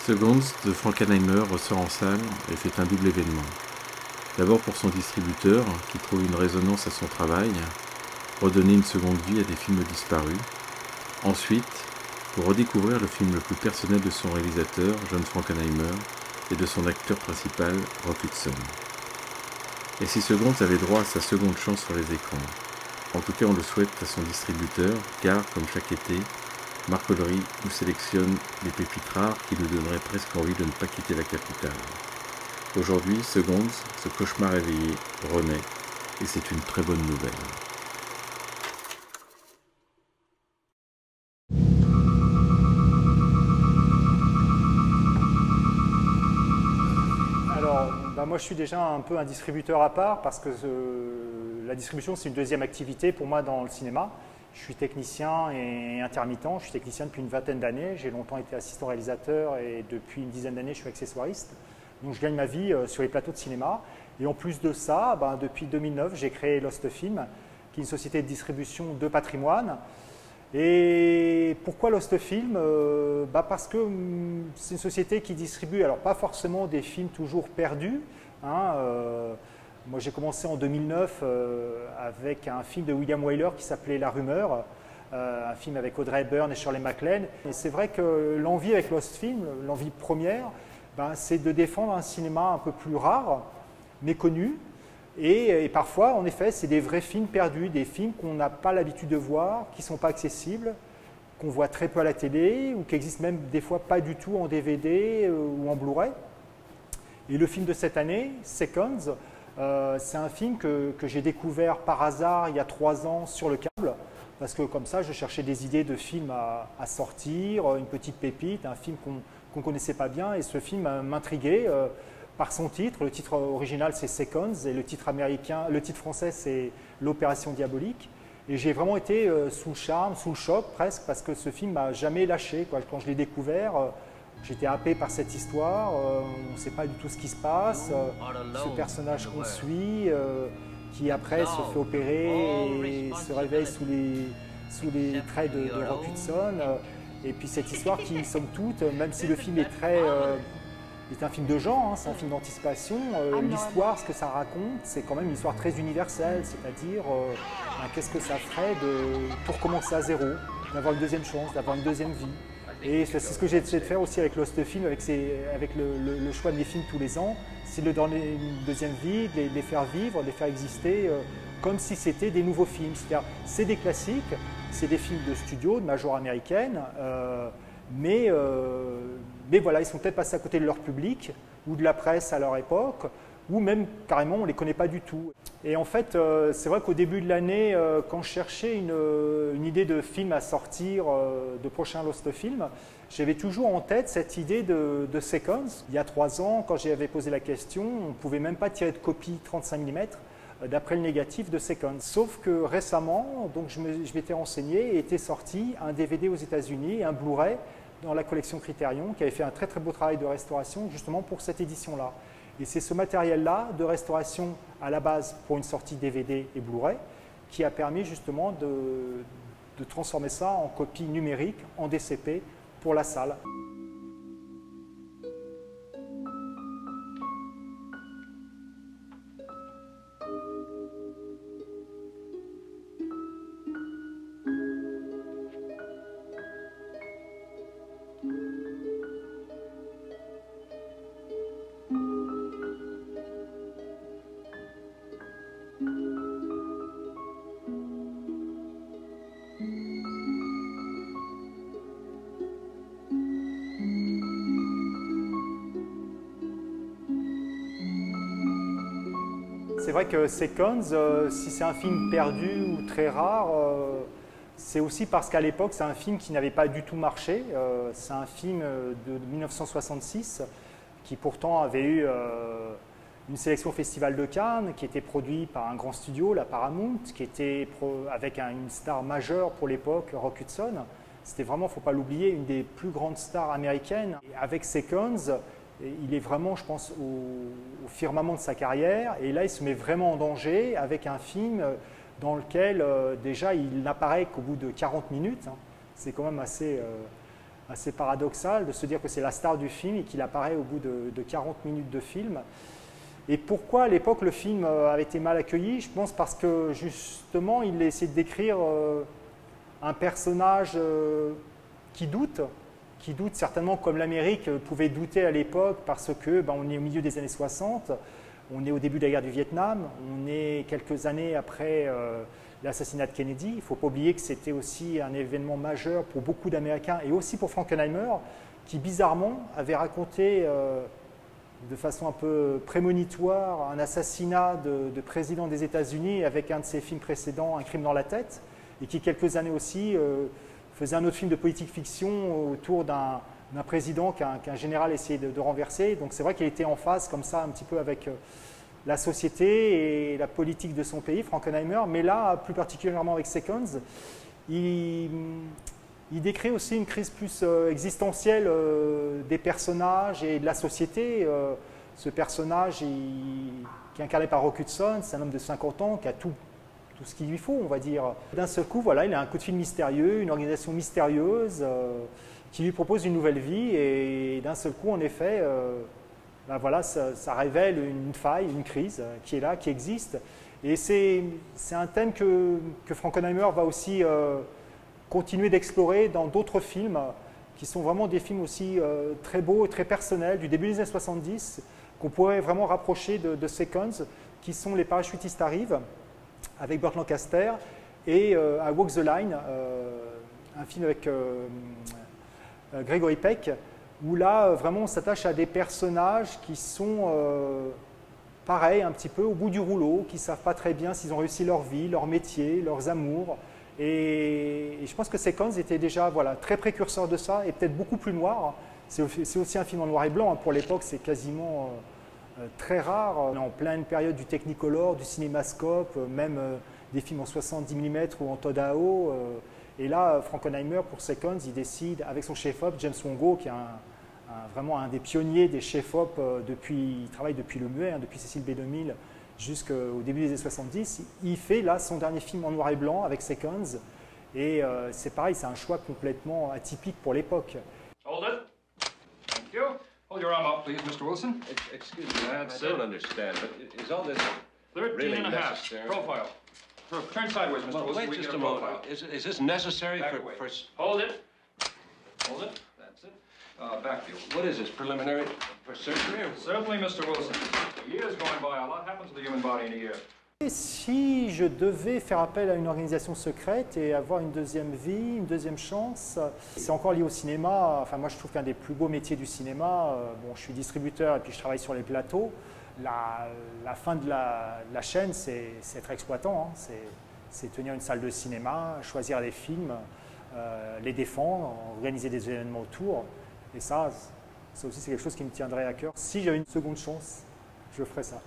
Seconds de Frankenheimer ressort en salle et fait un double événement. D'abord pour son distributeur, qui trouve une résonance à son travail, redonner une seconde vie à des films disparus. Ensuite, pour redécouvrir le film le plus personnel de son réalisateur, John Frankenheimer, et de son acteur principal, Rock Hudson. Et si Seconds avait droit à sa seconde chance sur les écrans. En tout cas, on le souhaite à son distributeur, car, comme chaque été, Marc Ollery nous sélectionne des pépites rares qui nous donneraient presque envie de ne pas quitter la capitale. Aujourd'hui, Seconds, ce cauchemar réveillé, renaît, et c'est une très bonne nouvelle. Alors, moi je suis déjà un peu un distributeur à part parce que la distribution c'est une deuxième activité pour moi dans le cinéma. Je suis technicien et intermittent, je suis technicien depuis une vingtaine d'années, j'ai longtemps été assistant réalisateur et depuis une dizaine d'années je suis accessoiriste. Donc je gagne ma vie sur les plateaux de cinéma et en plus de ça, depuis 2009 j'ai créé Lost Film qui est une société de distribution de patrimoine. Et pourquoi Lost Film? Parce que c'est une société qui distribue, alors pas forcément des films toujours perdus. Moi j'ai commencé en 2009 avec un film de William Wyler qui s'appelait La Rumeur, un film avec Audrey Hepburn et Shirley MacLaine. Et c'est vrai que l'envie avec Lost Film, l'envie première, c'est de défendre un cinéma un peu plus rare, méconnu. Et parfois, en effet, c'est des vrais films perdus, des films qu'on n'a pas l'habitude de voir, qui ne sont pas accessibles, qu'on voit très peu à la télé ou qui existent même des fois pas du tout en DVD ou en Blu-ray. Et le film de cette année, Seconds, c'est un film que j'ai découvert par hasard il y a 3 ans sur le câble, parce que comme ça, je cherchais des idées de films à sortir, une petite pépite, un film qu'on ne connaissait pas bien, et ce film m'intriguait. Par son titre. Le titre original c'est Seconds et le titre français c'est L'Opération Diabolique. Et j'ai vraiment été sous le charme, sous le choc presque, parce que ce film m'a jamais lâché. Quand je l'ai découvert, j'étais happé par cette histoire. On ne sait pas du tout ce qui se passe. Ce personnage qu'on suit, qui après se fait opérer et se réveille sous les traits de Rock Hudson. Et puis cette histoire qui, somme toute, même si le film est c'est un film de genre, c'est un film d'anticipation. L'histoire, ce que ça raconte, c'est quand même une histoire très universelle, c'est-à-dire qu'est-ce que ça ferait pour recommencer à zéro, d'avoir une deuxième chance, d'avoir une deuxième vie. Et c'est ce que j'ai essayé de faire aussi avec Lost Film, avec le choix de mes films tous les ans, c'est de leur donner une deuxième vie, de les faire vivre, de les faire exister comme si c'était des nouveaux films. C'est-à-dire, c'est des classiques, c'est des films de studio, de major américaine, mais voilà, ils sont peut-être passés à côté de leur public ou de la presse à leur époque, ou même carrément on ne les connaît pas du tout. Et en fait, c'est vrai qu'au début de l'année, quand je cherchais une idée de film à sortir, de prochain Lost Film, j'avais toujours en tête cette idée de Seconds. Il y a 3 ans, quand j'avais posé la question, on ne pouvait même pas tirer de copie 35 mm d'après le négatif de Seconds. Sauf que récemment, donc je m'étais renseigné et était sorti un DVD aux États-Unis, un Blu-ray dans la collection Criterion, qui avait fait un très très beau travail de restauration justement pour cette édition-là. Et c'est ce matériel-là de restauration à la base pour une sortie DVD et Blu-ray qui a permis justement de transformer ça en copie numérique, en DCP pour la salle. C'est vrai que Seconds, si c'est un film perdu ou très rare, c'est aussi parce qu'à l'époque, c'est un film qui n'avait pas du tout marché. C'est un film de 1966 qui pourtant avait eu une sélection au Festival de Cannes, qui était produit par un grand studio, la Paramount, qui était avec une star majeure pour l'époque, Rock Hudson. C'était vraiment, il ne faut pas l'oublier, une des plus grandes stars américaines. Et avec Seconds, il est vraiment, je pense, au firmament de sa carrière. Et là, il se met vraiment en danger avec un film dans lequel, déjà, il n'apparaît qu'au bout de 40 minutes. C'est quand même assez assez paradoxal de se dire que c'est la star du film et qu'il apparaît au bout de 40 minutes de film. Et pourquoi à l'époque le film avait été mal accueilli? Je pense parce que justement il essayait de décrire un personnage qui doute certainement comme l'Amérique pouvait douter à l'époque parce que on est au milieu des années 60, on est au début de la guerre du Vietnam, on est quelques années après l'assassinat de Kennedy. Il ne faut pas oublier que c'était aussi un événement majeur pour beaucoup d'Américains et aussi pour Frankenheimer qui bizarrement avait raconté de façon un peu prémonitoire un assassinat de président des États-Unis avec un de ses films précédents, Un crime dans la tête, et qui quelques années aussi faisait un autre film de politique fiction autour d'un président qu'un général essayait de renverser. Donc c'est vrai qu'il était en phase comme ça un petit peu avec la société et la politique de son pays, Frankenheimer, mais là, plus particulièrement avec Seconds, il décrit aussi une crise plus existentielle des personnages et de la société. Ce personnage qui est incarné par Rock Hudson, c'est un homme de 50 ans qui a tout ce qu'il lui faut, on va dire. D'un seul coup, voilà, il a un coup de fil mystérieux, une organisation mystérieuse qui lui propose une nouvelle vie et d'un seul coup, en effet, voilà, ça révèle une faille, une crise qui est là, qui existe. Et c'est un thème que Frankenheimer va aussi continuer d'explorer dans d'autres films qui sont vraiment des films aussi très beaux et très personnels du début des années 70 qu'on pourrait vraiment rapprocher de Seconds, qui sont Les parachutistes arrivent avec Burt Lancaster et I Walk the Line, un film avec Gregory Peck, où là vraiment on s'attache à des personnages qui sont pareils un petit peu au bout du rouleau, qui ne savent pas très bien s'ils ont réussi leur vie, leur métier, leurs amours. Et je pense que Seconds était déjà très précurseur de ça et peut-être beaucoup plus noir. C'est aussi un film en noir et blanc. Pour l'époque, c'est quasiment très rare. On est en pleine période du Technicolor, du cinémascope, même des films en 70 mm ou en Todao. Et là, Frankenheimer, pour Seconds, il décide, avec son chef-op, James Wongo, qui est vraiment un des pionniers des chefs-op, il travaille depuis le muet, depuis Cécile B2000, jusqu'au début des années 70, il fait là son dernier film en noir et blanc avec Seconds. Et c'est pareil, c'est un choix complètement atypique pour l'époque. Hold it. Thank you. Hold your arm up, please, Mr. Wilson. Excuse me, I don't understand, but is all this 13 really and a half. necessary? Profile. Turn sideways, Mr. Well, Wilson. wait We just get a profile. moment. Is this necessary Back for, away. for... Hold it. Hold it. That's it. Back view. What is this, preliminary for surgery? Or... Certainly, Mr. Wilson. Years going by, a lot happens to the human body in a year. Et si je devais faire appel à une organisation secrète et avoir une deuxième vie, une deuxième chance, c'est encore lié au cinéma. Enfin, moi, je trouve qu'un des plus beaux métiers du cinéma, je suis distributeur et puis je travaille sur les plateaux. La fin de la chaîne, c'est être exploitant. Hein. C'est tenir une salle de cinéma, choisir des films, les défendre, organiser des événements autour. Et ça aussi, c'est quelque chose qui me tiendrait à cœur. Si j'avais une seconde chance, je ferais ça.